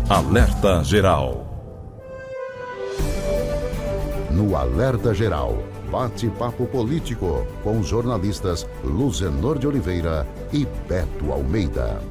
Alerta Geral. No Alerta Geral, bate-papo político com os jornalistas Luzenor de Oliveira e Beto Almeida.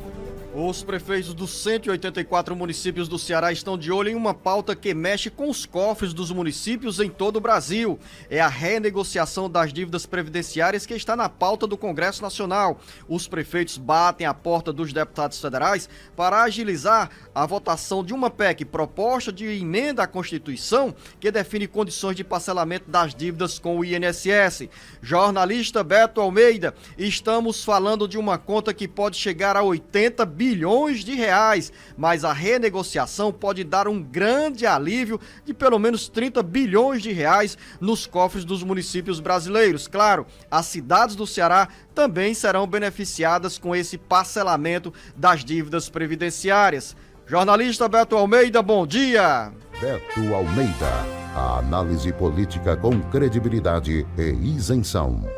Os prefeitos dos 184 municípios do Ceará estão de olho em uma pauta que mexe com os cofres dos municípios em todo o Brasil. É a renegociação das dívidas previdenciárias que está na pauta do Congresso Nacional. Os prefeitos batem a porta dos deputados federais para agilizar a votação de uma PEC, proposta de emenda à Constituição, que define condições de parcelamento das dívidas com o INSS. Jornalista Beto Almeida, estamos falando de uma conta que pode chegar a 80 bilhões de reais, mas a renegociação pode dar um grande alívio de pelo menos 30 bilhões de reais nos cofres dos municípios brasileiros. Claro, as cidades do Ceará também serão beneficiadas com esse parcelamento das dívidas previdenciárias. Jornalista Beto Almeida, bom dia! Beto Almeida, a análise política com credibilidade e isenção.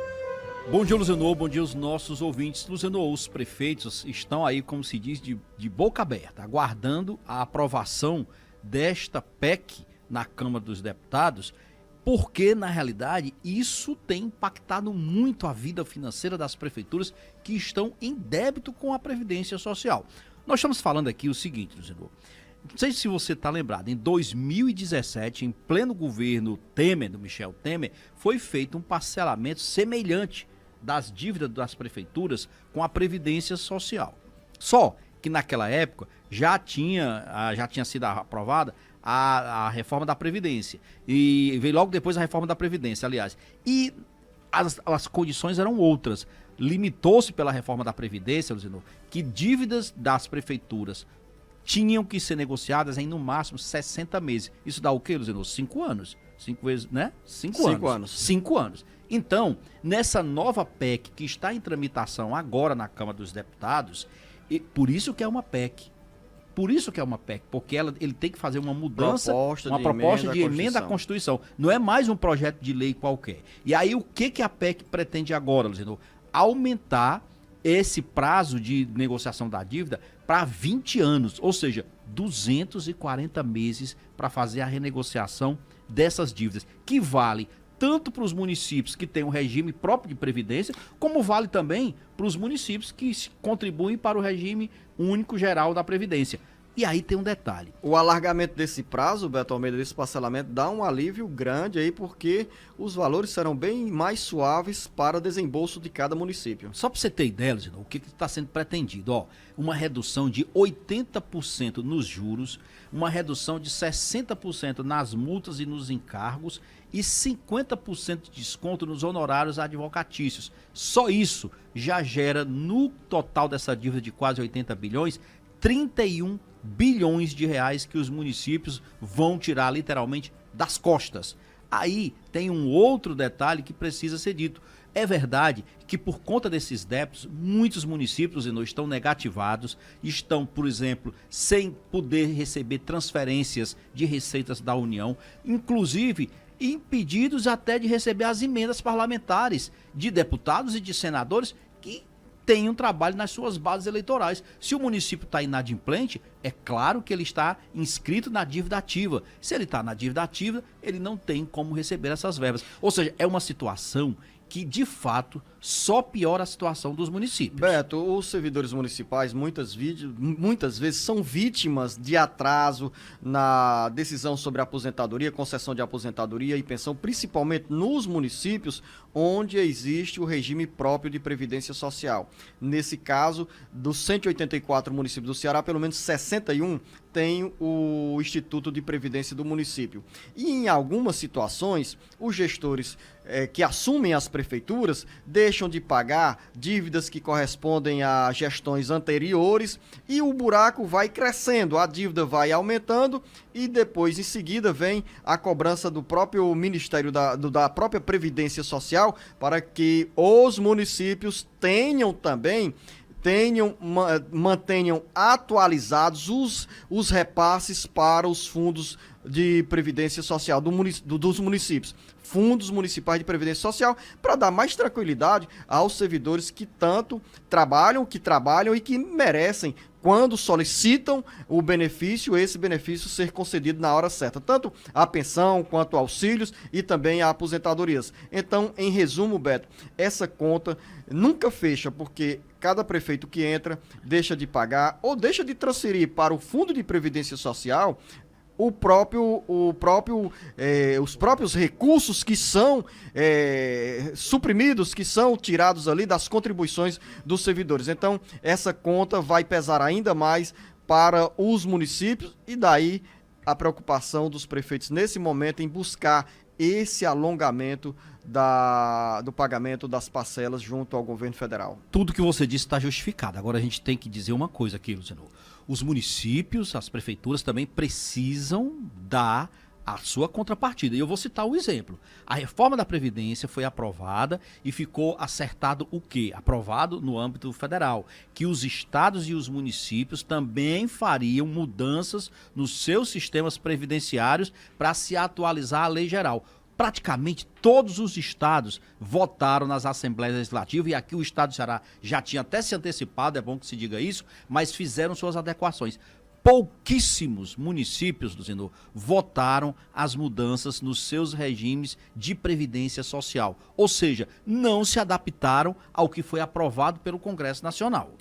Bom dia, Luzenor, bom dia aos nossos ouvintes. Luzenor, os prefeitos estão aí, como se diz, de boca aberta, aguardando a aprovação desta PEC na Câmara dos Deputados, porque, na realidade, isso tem impactado muito a vida financeira das prefeituras que estão em débito com a Previdência Social. Nós estamos falando aqui o seguinte, Luzenor, não sei se você está lembrado, em 2017, em pleno governo Temer, do Michel Temer, foi feito um parcelamento semelhante das dívidas das prefeituras com a Previdência Social. Só que naquela época já tinha sido aprovada a reforma da Previdência. E veio logo depois a reforma da Previdência, aliás. E as condições eram outras. Limitou-se pela reforma da Previdência, Luzinor, que dívidas das prefeituras tinham que ser negociadas em no máximo 60 meses. Isso dá o quê, Luzinor? 5 anos. 5 vezes, né? 5 anos. 5 anos. Então, nessa nova PEC que está em tramitação agora na Câmara dos Deputados, e por isso que é uma PEC. Por isso que é uma PEC, porque ele tem que fazer uma mudança, uma proposta de emenda à Constituição. Não é mais um projeto de lei qualquer. E aí o que a PEC pretende agora, Luzinor? Aumentar esse prazo de negociação da dívida para 20 anos, ou seja, 240 meses para fazer a renegociação dessas dívidas, que vale tanto para os municípios que têm um regime próprio de previdência, como vale também para os municípios que contribuem para o regime único geral da Previdência. E aí tem um detalhe. O alargamento desse prazo, Beto Almeida, desse parcelamento, dá um alívio grande aí, porque os valores serão bem mais suaves para o desembolso de cada município. Só para você ter ideia, Luzinor, o que está sendo pretendido? Ó, uma redução de 80% nos juros, uma redução de 60% nas multas e nos encargos e 50% de desconto nos honorários advocatícios. Só isso já gera, no total dessa dívida de quase 80 bilhões, 31 bilhões de reais que os municípios vão tirar literalmente das costas. Aí tem um outro detalhe que precisa ser dito. É verdade que por conta desses débitos, muitos municípios estão negativados, estão, por exemplo, sem poder receber transferências de receitas da União, inclusive impedidos até de receber as emendas parlamentares de deputados e de senadores que tem um trabalho nas suas bases eleitorais. Se o município está inadimplente, é claro que ele está inscrito na dívida ativa. Se ele está na dívida ativa, ele não tem como receber essas verbas. Ou seja, é uma situação que, de fato, só piora a situação dos municípios. Beto, os servidores municipais muitas vezes são vítimas de atraso na decisão sobre aposentadoria, concessão de aposentadoria e pensão, principalmente nos municípios onde existe o regime próprio de previdência social. Nesse caso, dos 184 municípios do Ceará, pelo menos 61 tem o Instituto de Previdência do município. E em algumas situações, os gestores que assumem as prefeituras deixam de pagar dívidas que correspondem a gestões anteriores e o buraco vai crescendo, a dívida vai aumentando e depois, em seguida, vem a cobrança do próprio Ministério da própria Previdência Social para que os municípios mantenham atualizados os repasses para os fundos de previdência social dos municípios, fundos municipais de previdência social, para dar mais tranquilidade aos servidores que tanto trabalham e que merecem quando solicitam o benefício, esse benefício ser concedido na hora certa, tanto a pensão quanto auxílios e também a aposentadorias. Então, em resumo, Beto, essa conta nunca fecha, porque cada prefeito que entra deixa de pagar ou deixa de transferir para o Fundo de Previdência Social os próprios recursos que são suprimidos, que são tirados ali das contribuições dos servidores. Então, essa conta vai pesar ainda mais para os municípios e daí a preocupação dos prefeitos nesse momento em buscar esse alongamento do pagamento das parcelas junto ao governo federal. Tudo que você disse está justificado. Agora a gente tem que dizer uma coisa aqui, Luciano. Os municípios, as prefeituras também precisam dar a sua contrapartida. E eu vou citar um exemplo. A reforma da Previdência foi aprovada e ficou acertado o quê? Aprovado no âmbito federal. Que os estados e os municípios também fariam mudanças nos seus sistemas previdenciários para se atualizar a lei geral. Praticamente todos os estados votaram nas assembleias legislativas, e aqui o estado do Ceará já tinha até se antecipado, é bom que se diga isso, mas fizeram suas adequações. Pouquíssimos municípios, Luciano, votaram as mudanças nos seus regimes de previdência social, ou seja, não se adaptaram ao que foi aprovado pelo Congresso Nacional.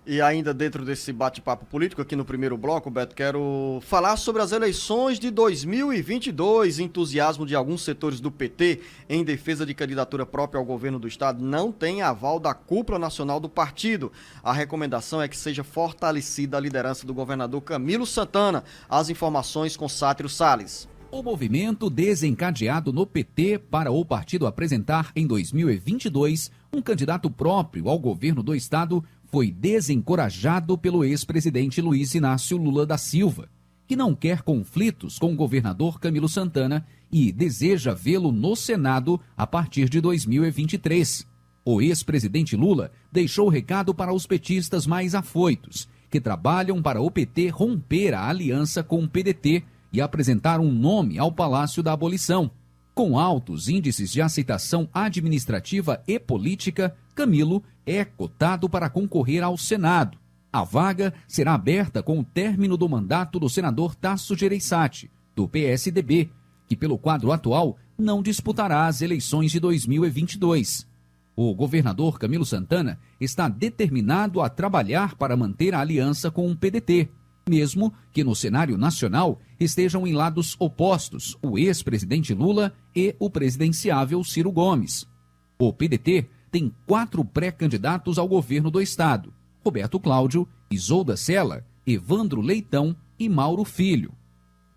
E ainda dentro desse bate-papo político, aqui no primeiro bloco, Beto, quero falar sobre as eleições de 2022. Entusiasmo de alguns setores do PT em defesa de candidatura própria ao governo do estado não tem aval da cúpula nacional do partido. A recomendação é que seja fortalecida a liderança do governador Camilo Santana. As informações com Sátiro Salles. O movimento desencadeado no PT para o partido apresentar em 2022 um candidato próprio ao governo do estado foi desencorajado pelo ex-presidente Luiz Inácio Lula da Silva, que não quer conflitos com o governador Camilo Santana e deseja vê-lo no Senado a partir de 2023. O ex-presidente Lula deixou recado para os petistas mais afoitos, que trabalham para o PT romper a aliança com o PDT e apresentar um nome ao Palácio da Abolição. Com altos índices de aceitação administrativa e política, Camilo é cotado para concorrer ao Senado. A vaga será aberta com o término do mandato do senador Tasso Gereissati, do PSDB, que pelo quadro atual não disputará as eleições de 2022. O governador Camilo Santana está determinado a trabalhar para manter a aliança com o PDT, mesmo que no cenário nacional estejam em lados opostos o ex-presidente Lula e o presidenciável Ciro Gomes. O PDT tem 4 pré-candidatos ao governo do estado: Roberto Cláudio, Isolda Sela, Evandro Leitão e Mauro Filho.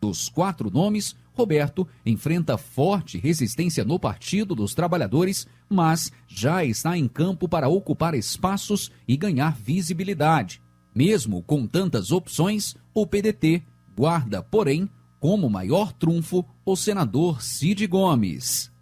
Dos 4 nomes, Roberto enfrenta forte resistência no Partido dos Trabalhadores, mas já está em campo para ocupar espaços e ganhar visibilidade. Mesmo com tantas opções, o PDT guarda, porém, como maior trunfo o senador Cid Gomes.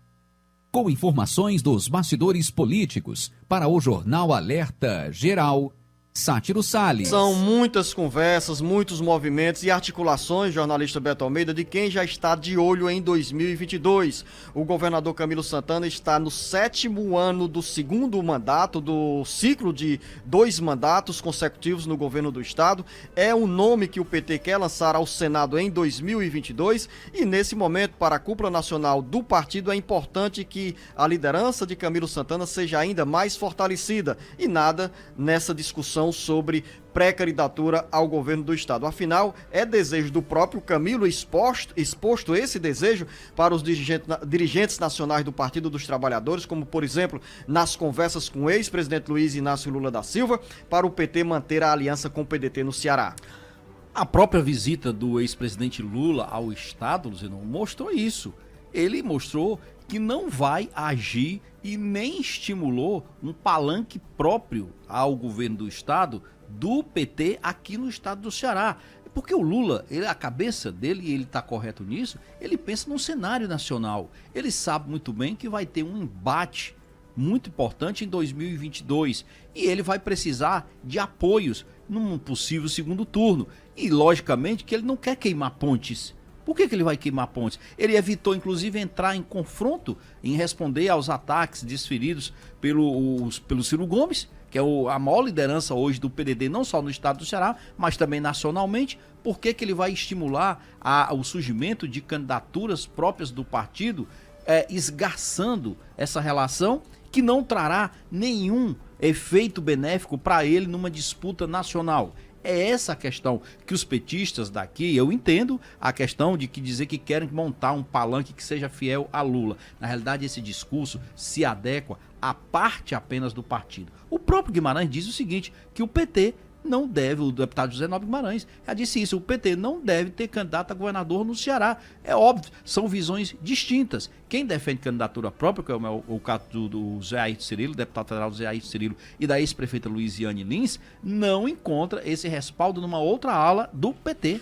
Com informações dos bastidores políticos, para o Jornal Alerta Geral, Sátiro Salles. São muitas conversas, muitos movimentos e articulações, jornalista Beto Almeida, de quem já está de olho em 2022. O governador Camilo Santana está no 7º ano do 2º mandato, do ciclo de 2 mandatos consecutivos no governo do estado. É um nome que o PT quer lançar ao Senado em 2022 e nesse momento, para a cúpula nacional do partido, é importante que a liderança de Camilo Santana seja ainda mais fortalecida e nada nessa discussão sobre pré-candidatura ao governo do estado. Afinal, é desejo do próprio Camilo exposto esse desejo para os dirigentes nacionais do Partido dos Trabalhadores, como, por exemplo, nas conversas com o ex-presidente Luiz Inácio Lula da Silva, para o PT manter a aliança com o PDT no Ceará. A própria visita do ex-presidente Lula ao estado, Luciano, mostrou isso. Ele mostrou que não vai agir e nem estimulou um palanque próprio ao governo do estado do PT aqui no estado do Ceará. Porque o Lula, a cabeça dele, e ele está correto nisso, ele pensa num cenário nacional. Ele sabe muito bem que vai ter um embate muito importante em 2022 e ele vai precisar de apoios num possível segundo turno. E, logicamente, que ele não quer queimar pontes Por que ele vai queimar pontes? Ele evitou, inclusive, entrar em confronto, em responder aos ataques desferidos pelo Ciro Gomes, que é a maior liderança hoje do PDT, não só no estado do Ceará, mas também nacionalmente. Por que ele vai estimular o surgimento de candidaturas próprias do partido, esgarçando essa relação que não trará nenhum efeito benéfico para ele numa disputa nacional? É essa a questão que os petistas daqui, eu entendo a questão de dizer que querem montar um palanque que seja fiel a Lula. Na realidade, esse discurso se adequa à parte apenas do partido. O próprio Guimarães diz o seguinte, que o PT não deve, o deputado José Nobre Guimarães já disse isso, o PT não deve ter candidato a governador no Ceará. É óbvio, são visões distintas. Quem defende candidatura própria, que é o caso do Zé Ayrton Cirilo, deputado federal Zé Ayrton Cirilo, e da ex-prefeita Luiziane Lins, não encontra esse respaldo numa outra ala do PT.